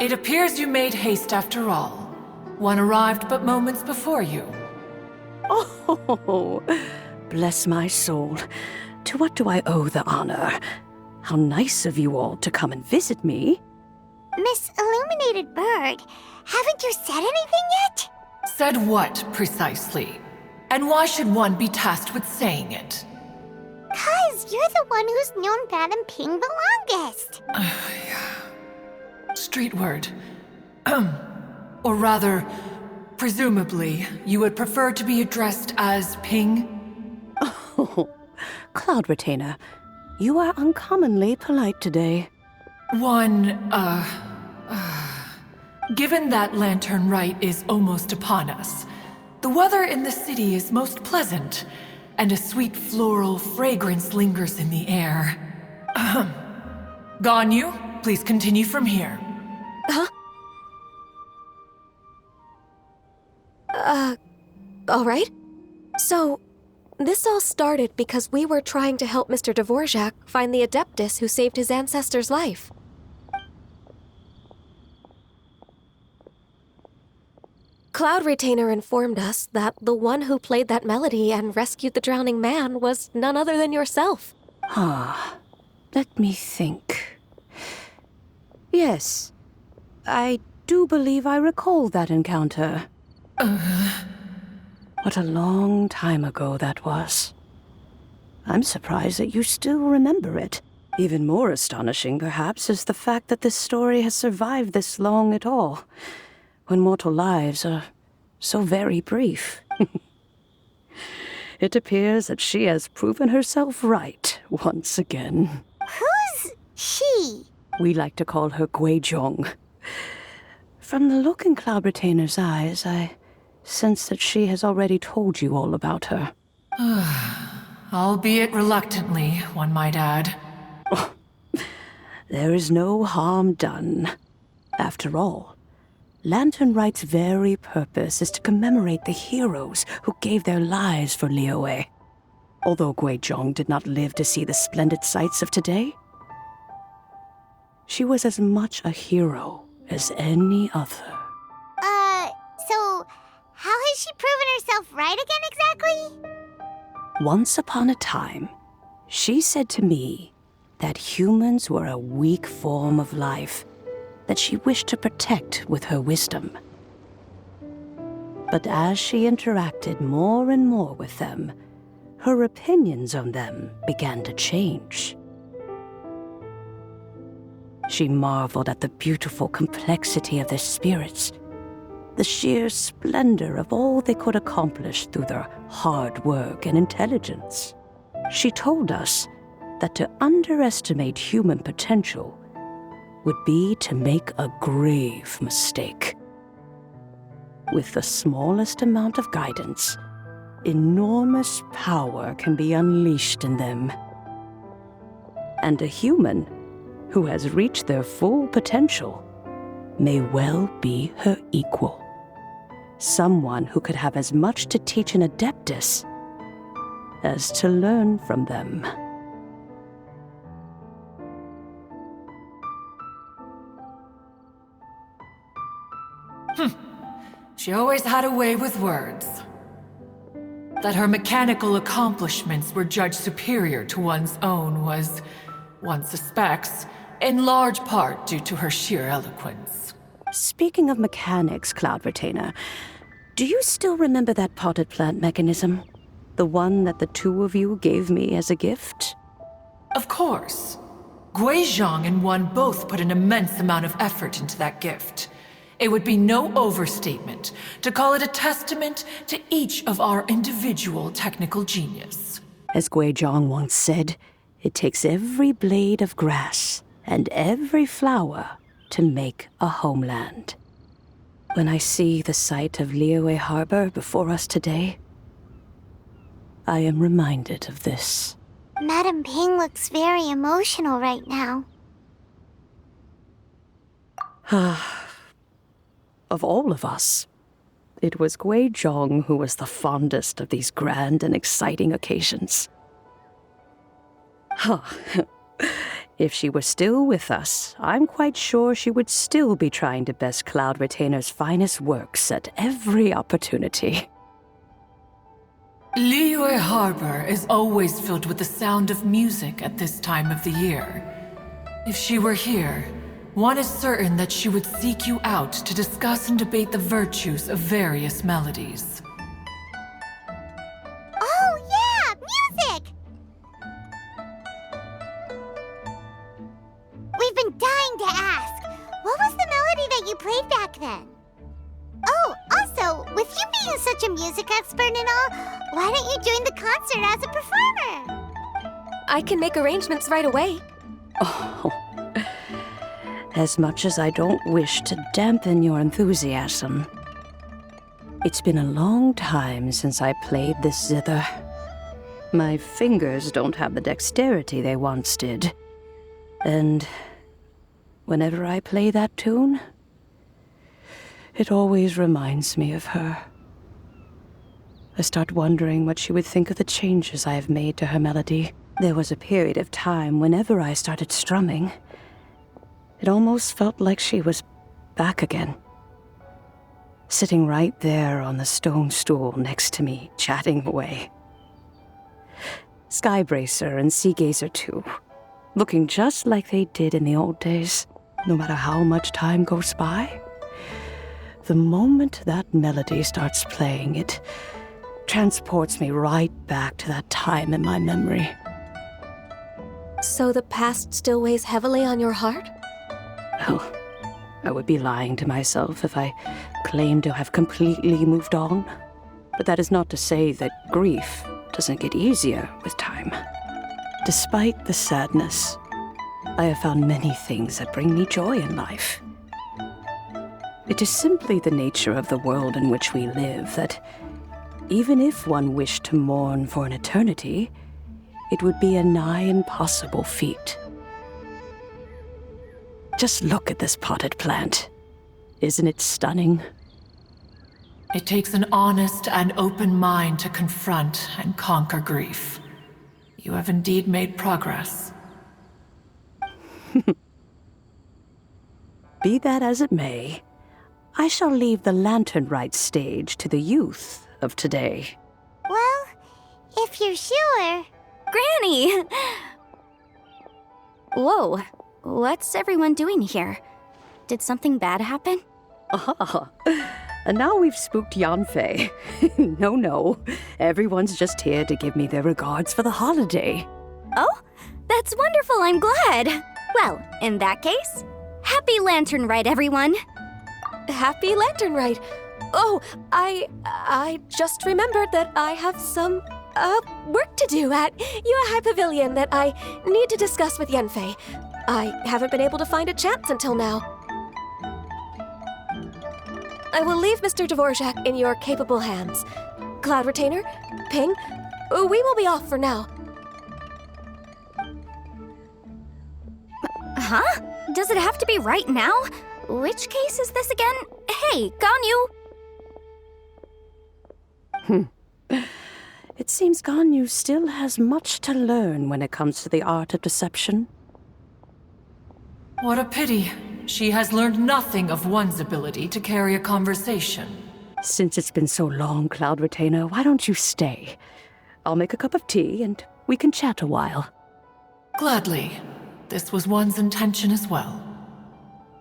It appears you made haste after all. One arrived but moments before you. Oh, bless my soul. To what do I owe the honor? How nice of you all to come and visit me. Miss Illuminated Bird, haven't you said anything yet? Said what, precisely? And why should one be tasked with saying it? 'Cause you're the one who's known Madam Ping the longest. Street word. Or rather, presumably, you would prefer to be addressed as Ping? Oh, Cloud Retainer, you are uncommonly polite today. Given that Lantern Rite is almost upon us, the weather in the city is most pleasant, and a sweet floral fragrance lingers in the air. Ganyu, please continue from here. Huh? All right. So, this all started because we were trying to help Mr. Dvorak find the Adeptus who saved his ancestor's life. Cloud Retainer informed us that the one who played that melody and rescued the drowning man was none other than yourself. Let me think. Yes, I do believe I recall that encounter. What a long time ago that was. I'm surprised that you still remember it. Even more astonishing, perhaps, is the fact that this story has survived this long at all, when mortal lives are so very brief. It appears that she has proven herself right once again. Who's she? We like to call her Guizhong. From the look in Cloud Retainer's eyes, I sense that she has already told you all about her. Albeit reluctantly, one might add. There is no harm done. After all, Lantern Rite's very purpose is to commemorate the heroes who gave their lives for Liyue. Although Guizhong did not live to see the splendid sights of today, she was as much a hero as any other. So how has she proven herself right again exactly? Once upon a time, she said to me that humans were a weak form of life that she wished to protect with her wisdom. But as she interacted more and more with them, her opinions on them began to change. She marveled at the beautiful complexity of their spirits, the sheer splendor of all they could accomplish through their hard work and intelligence. She told us that to underestimate human potential would be to make a grave mistake. With the smallest amount of guidance, enormous power can be unleashed in them. And a human who has reached their full potential may well be her equal. Someone who could have as much to teach an Adeptus as to learn from them. She always had a way with words. That her mechanical accomplishments were judged superior to one's own was, one suspects, in large part due to her sheer eloquence. Speaking of mechanics, Cloud Retainer, do you still remember that potted plant mechanism? The one that the two of you gave me as a gift? Of course. Guizhong and one both put an immense amount of effort into that gift. It would be no overstatement to call it a testament to each of our individual technical genius. As Guizhong once said, it takes every blade of grass and every flower to make a homeland. When I see the sight of Liyue Harbor before us today, I am reminded of this. Madam Ping looks very emotional right now. Of all of us, it was Guizhong who was the fondest of these grand and exciting occasions. If she were still with us, I'm quite sure she would still be trying to best Cloud Retainer's finest works at every opportunity. Liyue Harbor is always filled with the sound of music at this time of the year. If she were here, one is certain that she would seek you out to discuss and debate the virtues of various melodies. Oh, yeah! Music! We've been dying to ask. What was the melody that you played back then? Oh, also, with you being such a music expert and all, why don't you join the concert as a performer? I can make arrangements right away. Oh, as much as I don't wish to dampen your enthusiasm, it's been a long time since I played this zither. My fingers don't have the dexterity they once did. And whenever I play that tune, it always reminds me of her. I start wondering what she would think of the changes I have made to her melody. There was a period of time whenever I started strumming, it almost felt like she was back again. Sitting right there on the stone stool next to me, chatting away. Skybracer and Seagazer too, looking just like they did in the old days. No matter how much time goes by, the moment that melody starts playing, it transports me right back to that time in my memory. So the past still weighs heavily on your heart? Well, I would be lying to myself if I claimed to have completely moved on. But that is not to say that grief doesn't get easier with time. Despite the sadness, I have found many things that bring me joy in life. It is simply the nature of the world in which we live that even if one wished to mourn for an eternity, it would be a nigh impossible feat. Just look at this potted plant. Isn't it stunning? It takes an honest and open mind to confront and conquer grief. You have indeed made progress. Be that as it may, I shall leave the lantern rite stage to the youth of today. Well, if you're sure. Granny! Whoa, what's everyone doing here? Did something bad happen? Ah, and now we've spooked Yanfei. No, everyone's just here to give me their regards for the holiday. Oh, that's wonderful, I'm glad. Well, in that case, happy Lantern Rite, everyone. Happy Lantern Rite. Oh, I just remembered that I have some work to do at Yuehai Pavilion that I need to discuss with Yanfei. I haven't been able to find a chance until now. I will leave Mr. Dvorak in your capable hands. Cloud Retainer, Ping, we will be off for now. Huh? Does it have to be right now? Which case is this again? Hey, Ganyu! It seems Ganyu still has much to learn when it comes to the art of deception. What a pity. She has learned nothing of one's ability to carry a conversation. Since it's been so long, Cloud Retainer, why don't you stay? I'll make a cup of tea and we can chat a while. Gladly. This was one's intention as well.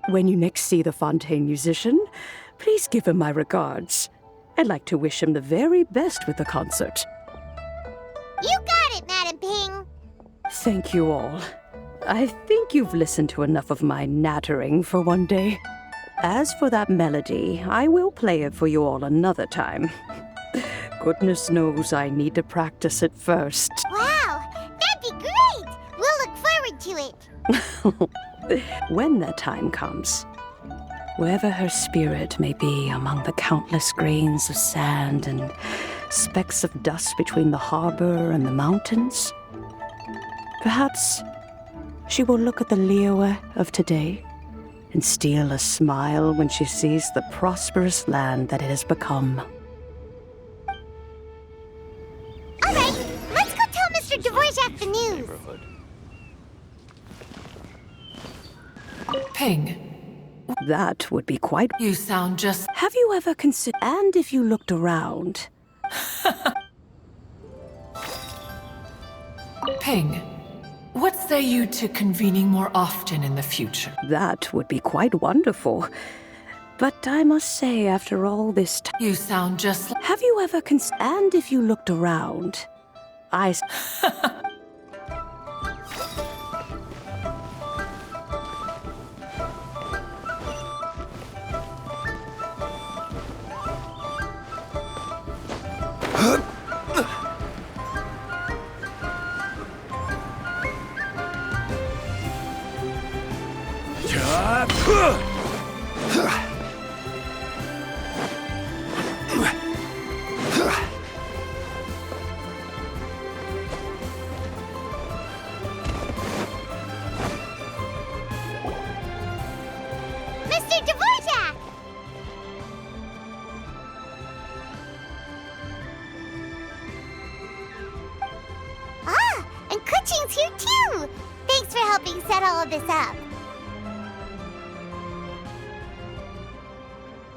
When you next see the Fontaine musician, please give him my regards. I'd like to wish him the very best with the concert. You got it, Madam Ping. Thank you all. I think you've listened to enough of my nattering for one day. As for that melody, I will play it for you all another time. Goodness knows I need to practice it first. Wow, that'd be great. We'll look forward to it. When that time comes, wherever her spirit may be among the countless grains of sand and specks of dust between the harbor and the mountains, perhaps she will look at the Liyue of today and steal a smile when she sees the prosperous land that it has become. All right, let's go tell Mr. Dvorak the news. Ping, That would be quite... you sound just... Have you ever considered... And if you looked around... Ping, what say you to convening more often in the future? That would be quite wonderful. But I must say, after all this time... You sound just... Have you ever And if you looked around... I... Mr. Dvorak! Ah, and Kuchin's here too! Thanks for helping set all of this up.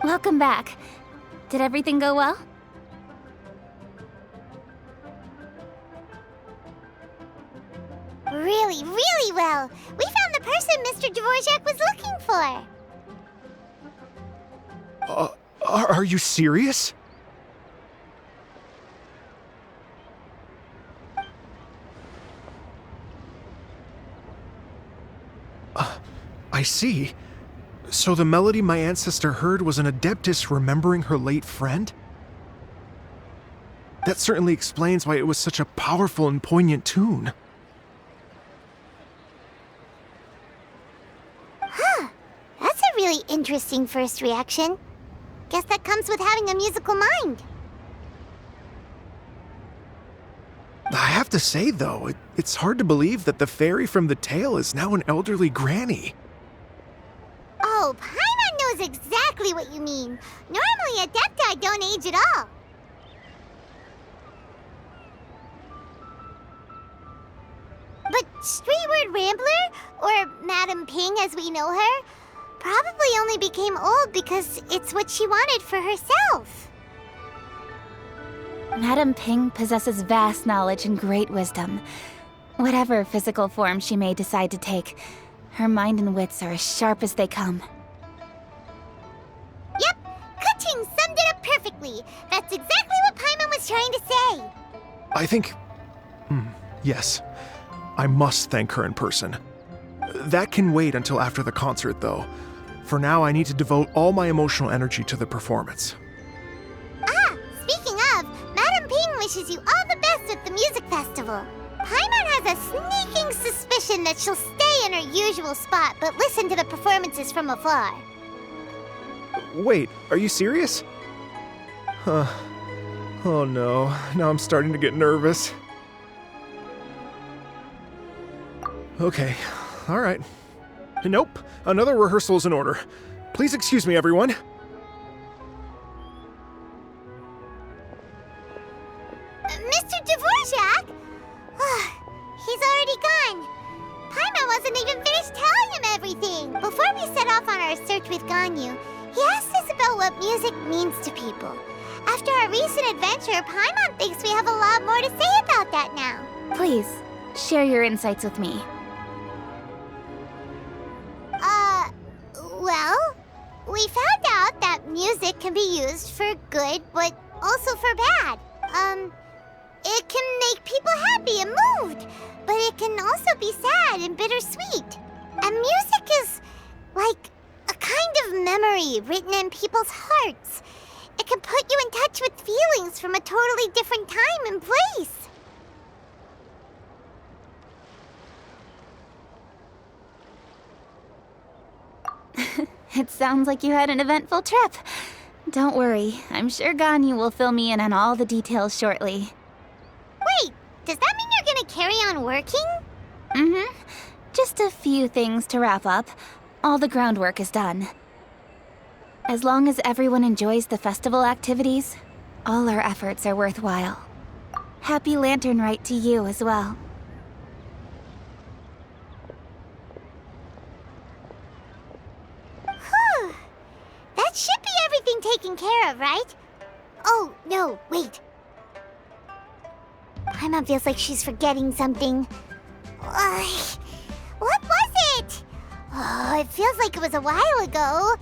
Welcome back. Did everything go well? Really, really well. We found the person Mr. Dvorak was looking for. Are you serious? I see. So the melody my ancestor heard was an adeptus remembering her late friend? That certainly explains why it was such a powerful and poignant tune. That's a really interesting first reaction. Guess that comes with having a musical mind. I have to say, though, it's hard to believe that the fairy from the tale is now an elderly granny. Oh, Paimon knows exactly what you mean. Normally, Adepti don't age at all. But Streetward Rambler, or Madam Ping as we know her, probably only became old because it's what she wanted for herself. Madam Ping possesses vast knowledge and great wisdom. Whatever physical form she may decide to take, her mind and wits are as sharp as they come. Yep, Kuching summed it up perfectly. That's exactly what Paimon was trying to say. I think... yes. I must thank her in person. That can wait until after the concert, though. For now, I need to devote all my emotional energy to the performance. Ah, speaking of, Madam Ping wishes you all the best at the music festival. Paimon has a sneaking suspicion that she'll stay in her usual spot, but listen to the performances from afar. Wait, are you serious? Huh. Oh no, now I'm starting to get nervous. Okay, alright. Nope, another rehearsal is in order. Please excuse me, everyone. Mr. Dvorak? He's already gone. Paimon wasn't even finished telling him everything. Before we set off on our search with Ganyu, he asked us about what music means to people. After our recent adventure, Paimon thinks we have a lot more to say about that now. Please, share your insights with me. Well, we found out that music can be used for good, but also for bad. It can make people happy and moved, but it can also be sad and bittersweet. And music is like a kind of memory written in people's hearts. It can put you in touch with feelings from a totally different time and place. It sounds like you had an eventful trip. Don't worry, I'm sure Ganyu will fill me in on all the details shortly. Wait, does that mean you're gonna carry on working? Mm-hmm. Just a few things to wrap up. All the groundwork is done. As long as everyone enjoys the festival activities, all our efforts are worthwhile. Happy Lantern Rite to you as well. taken care of, right? Oh, no, wait. Paimon feels like she's forgetting something. What was it? Oh, it feels like it was a while ago.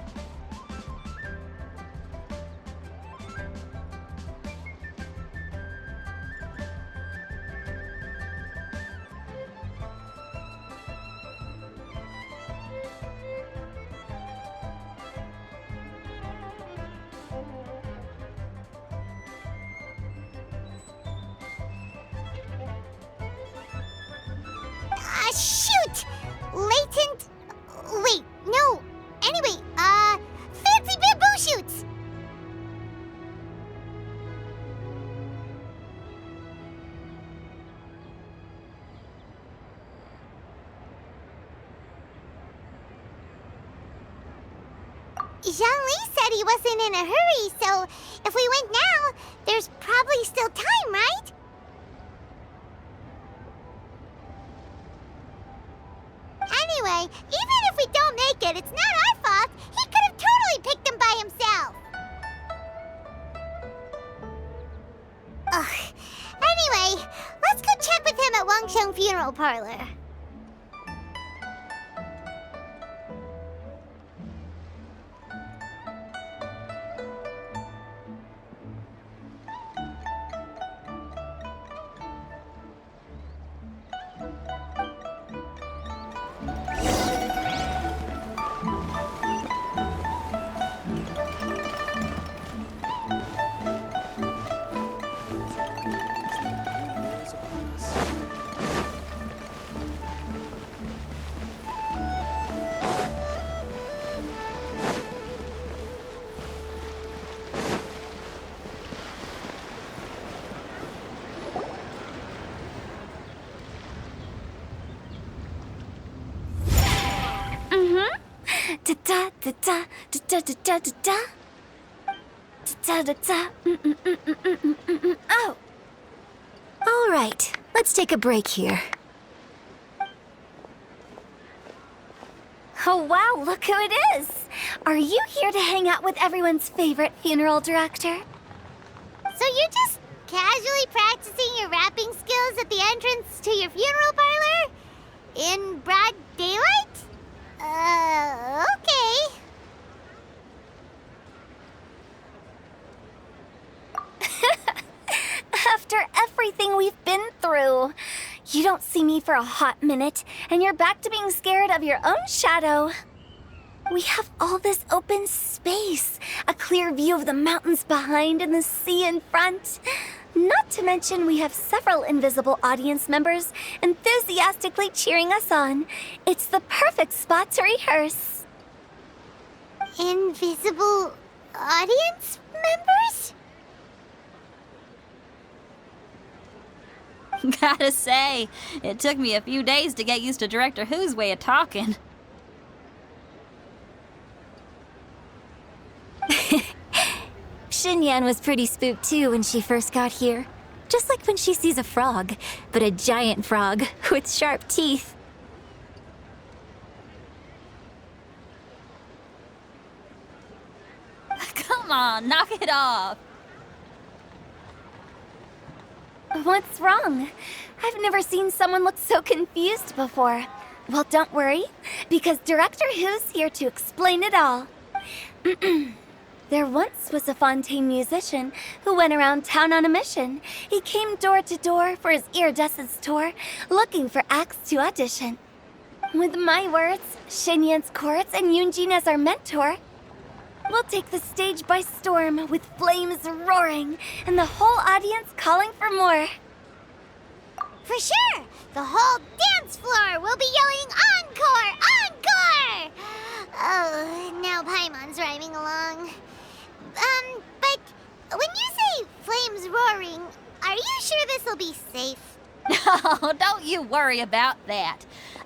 Shoot! Latent... Wait, no. Anyway, fancy bamboo shoots! Zhang-Li said he wasn't in a hurry, so if we went now, there's probably still time, right? Anyway, even if we don't make it, it's not our fault. He could have totally picked them by himself. Ugh. Anyway, let's go check with him at Wangsheng Funeral Parlor. Da da da da da da da da da da da. Oh. All right, let's take a break here. Oh wow, look who it is! Are you here to hang out with everyone's favorite funeral director? So you're just casually practicing your rapping skills at the entrance to your funeral parlor? In broad daylight? Okay. After everything we've been through, you don't see me for a hot minute, and you're back to being scared of your own shadow. We have all this open space, a clear view of the mountains behind and the sea in front. Not to mention we have several invisible audience members enthusiastically cheering us on. It's the perfect spot to rehearse. Invisible audience members? Gotta say, it took me a few days to get used to Director Who's way of talking. Xinyan was pretty spooked too when she first got here. Just like when she sees a frog, but a giant frog with sharp teeth. Come on, knock it off. What's wrong? I've never seen someone look so confused before. Well, don't worry, because Director Who's here to explain it all. There once was a Fontaine musician who went around town on a mission. He came door to door for his iridescence tour, looking for acts to audition. With my words, Xinyan's chorus, and Yunjin as our mentor, we'll take the stage by storm with flames roaring and the whole audience calling for more. For sure! The whole dance floor will be yelling encore! Encore! Oh, now Paimon's rhyming along. But when you say flames roaring, are you sure this'll be safe? No, don't you worry about that.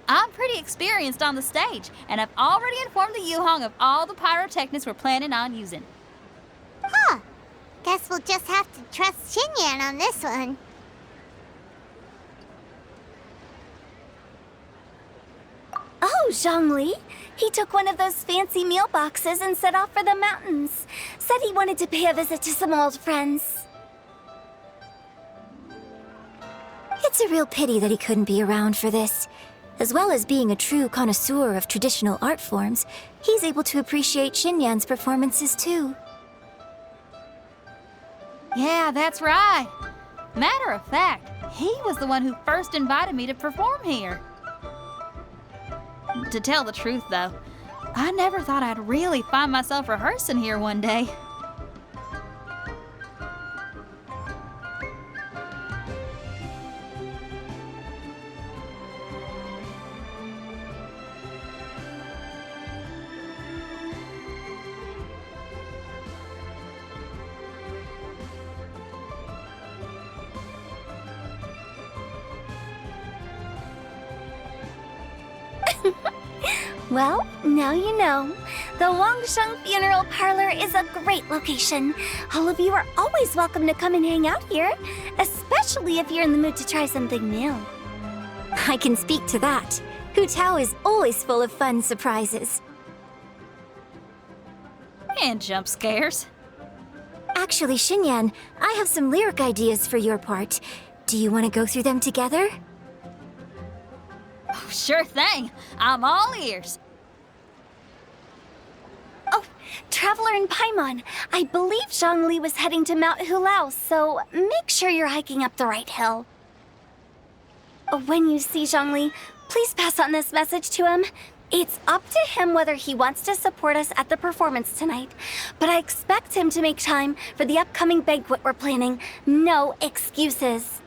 I'm pretty experienced on the stage, and I've already informed the Yuhong of all the pyrotechnics we're planning on using. Huh. Guess we'll just have to trust Xinyan on this one. Oh, Oh, Zhongli. He took one of those fancy meal boxes and set off for the mountains. Said he wanted to pay a visit to some old friends. It's a real pity that he couldn't be around for this. As well as being a true connoisseur of traditional art forms, he's able to appreciate Xinyan's performances too. Yeah, that's right. Matter of fact, he was the one who first invited me to perform here. To tell the truth, though, I never thought I'd really find myself rehearsing here one day. Well, now you know. The Wangsheng Funeral Parlor is a great location. All of you are always welcome to come and hang out here, especially if you're in the mood to try something new. I can speak to that. Hu Tao is always full of fun surprises. And jump scares. Actually, Xinyan, I have some lyric ideas for your part. Do you want to go through them together? Oh, sure thing. I'm all ears. Oh, Traveler in Paimon, I believe Zhongli was heading to Mount Hulao, so make sure you're hiking up the right hill. When you see Zhongli, please pass on this message to him. It's up to him whether he wants to support us at the performance tonight, but I expect him to make time for the upcoming banquet we're planning. No excuses.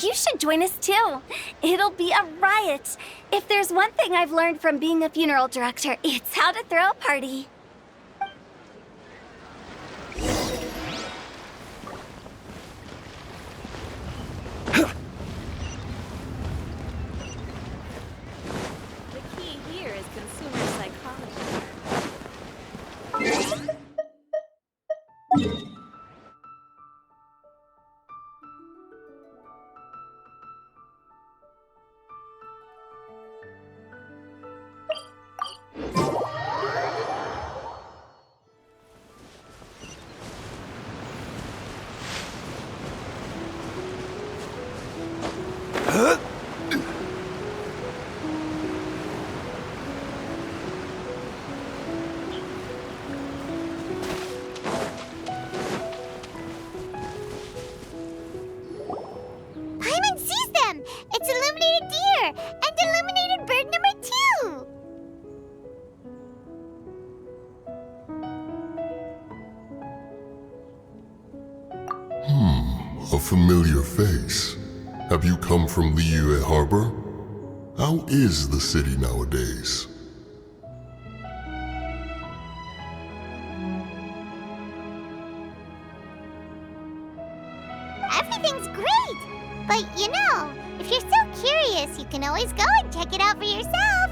You should join us too. It'll be a riot. If there's one thing I've learned from being a funeral director, it's how to throw a party. The key here is consumer psychology. Paimon sees them! It's illuminated deer! And illuminated bird number 2! A familiar face. Have you come from Liyue Harbor? How is the city nowadays? Everything's great! But you know, if you're so curious, you can always go and check it out for yourself!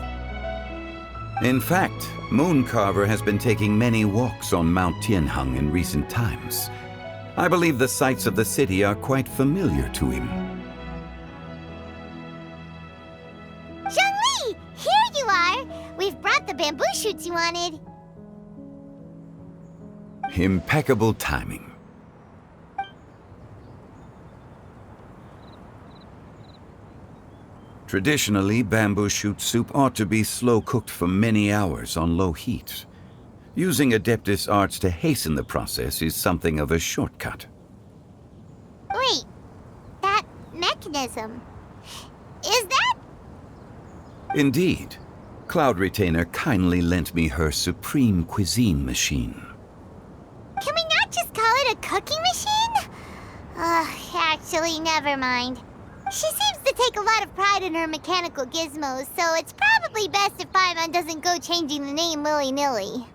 In fact, Mooncarver has been taking many walks on Mount Tianheng in recent times. I believe the sights of the city are quite familiar to him. Zhongli! Here you are! We've brought the bamboo shoots you wanted. Impeccable timing. Traditionally, bamboo shoot soup ought to be slow-cooked for many hours on low heat. Using Adeptus arts to hasten the process is something of a shortcut. Wait, that mechanism. Is that? Indeed. Cloud Retainer kindly lent me her supreme cuisine machine. Can we not just call it a cooking machine? Actually, never mind. She seems to take a lot of pride in her mechanical gizmos, so it's probably best if Paimon doesn't go changing the name willy-nilly.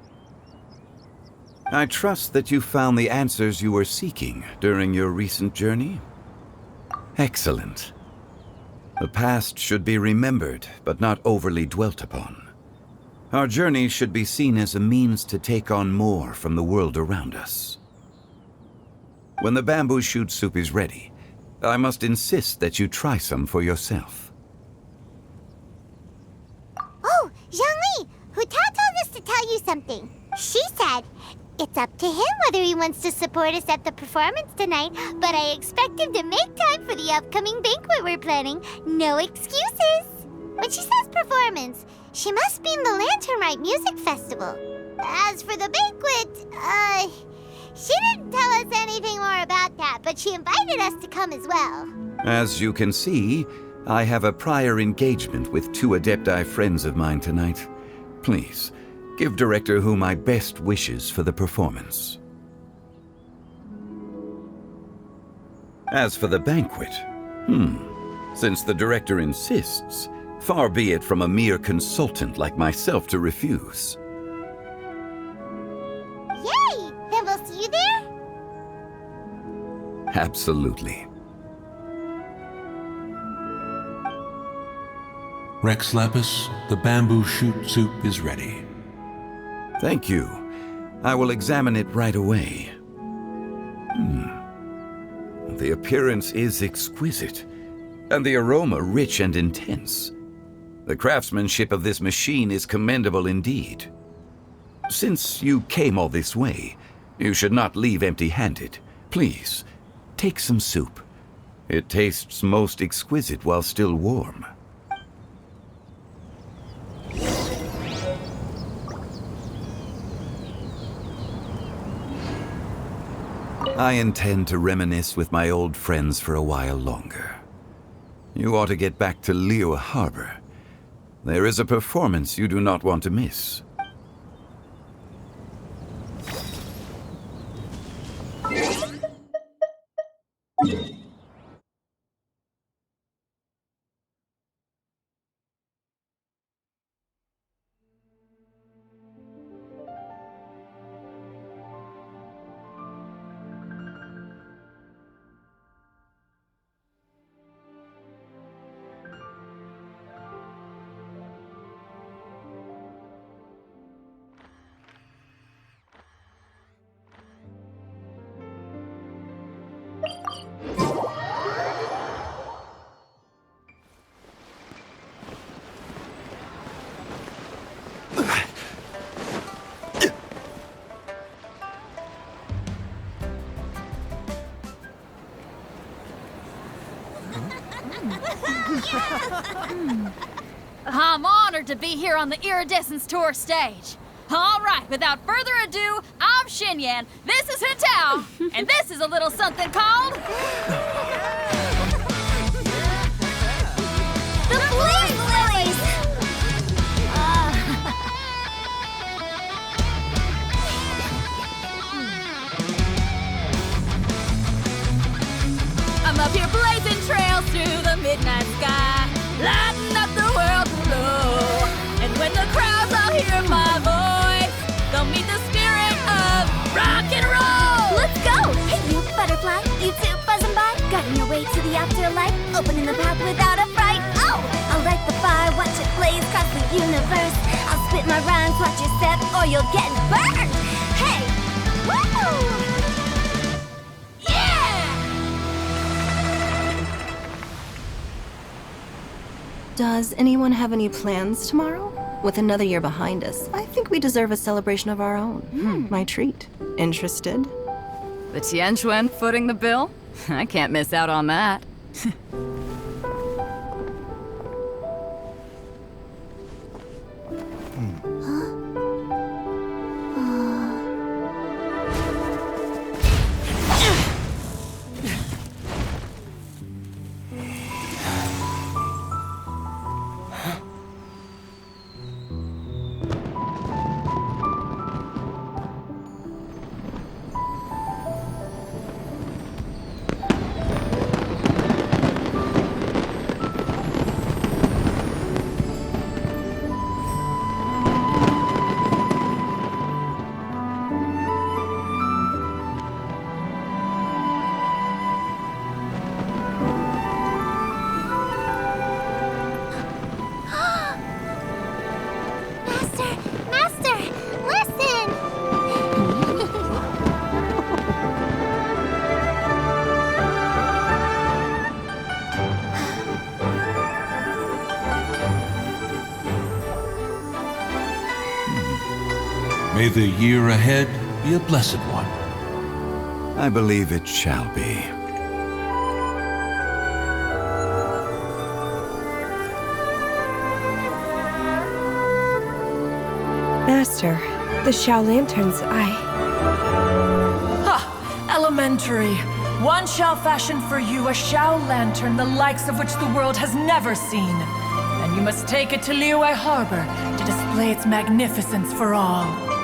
I trust that you found the answers you were seeking during your recent journey. Excellent. The past should be remembered, but not overly dwelt upon. Our journey should be seen as a means to take on more from the world around us. When the bamboo shoot soup is ready, I must insist that you try some for yourself. Oh, Tao told us to tell you something. She said, it's up to him whether he wants to support us at the performance tonight, but I expect him to make time for the upcoming banquet we're planning. No excuses. When she says performance, she must mean the Lantern Rite Music Festival. As for the banquet, she didn't tell us anything more about that, but she invited us to come as well. As you can see, I have a prior engagement with 2 Adepti friends of mine tonight. Please, give Director Hu my best wishes for the performance. As for the banquet, since the Director insists, far be it from a mere consultant like myself to refuse. Yay! Then we'll see you there? Absolutely. Rex Lapis, the bamboo shoot soup is ready. Thank you. I will examine it right away. The appearance is exquisite, and the aroma rich and intense. The craftsmanship of this machine is commendable indeed. Since you came all this way, you should not leave empty-handed. Please, take some soup. It tastes most exquisite while still warm. I intend to reminisce with my old friends for a while longer. You ought to get back to Liyue Harbor. There is a performance you do not want to miss. I'm honored to be here on the Iridescence Tour stage. All right, without further ado, I'm Xinyan, this is Tao, and this is a little something called... The Flame Lilies! I'm up here blazing trails through the midnight sky, lighting up the world below. And when the crowds all hear my voice, they'll meet the spirit of rock and roll. Let's go! Hey, you butterfly, you too buzzing by, guiding your way to the afterlife, opening the path without a fright. Oh, I'll light the fire, watch it blaze across the universe. I'll spit my rhymes, watch you step, or you'll get burned. Hey, woo! Does anyone have any plans tomorrow? With another year behind us, I think we deserve a celebration of our own. My treat. Interested? The Tianquan footing the bill? I can't miss out on that. May the year ahead be a blessed one. I believe it shall be. Master, the Xiao lanterns, Elementary. One shall fashion for you a Xiao lantern the likes of which the world has never seen. And you must take it to Liyue Harbor to display its magnificence for all.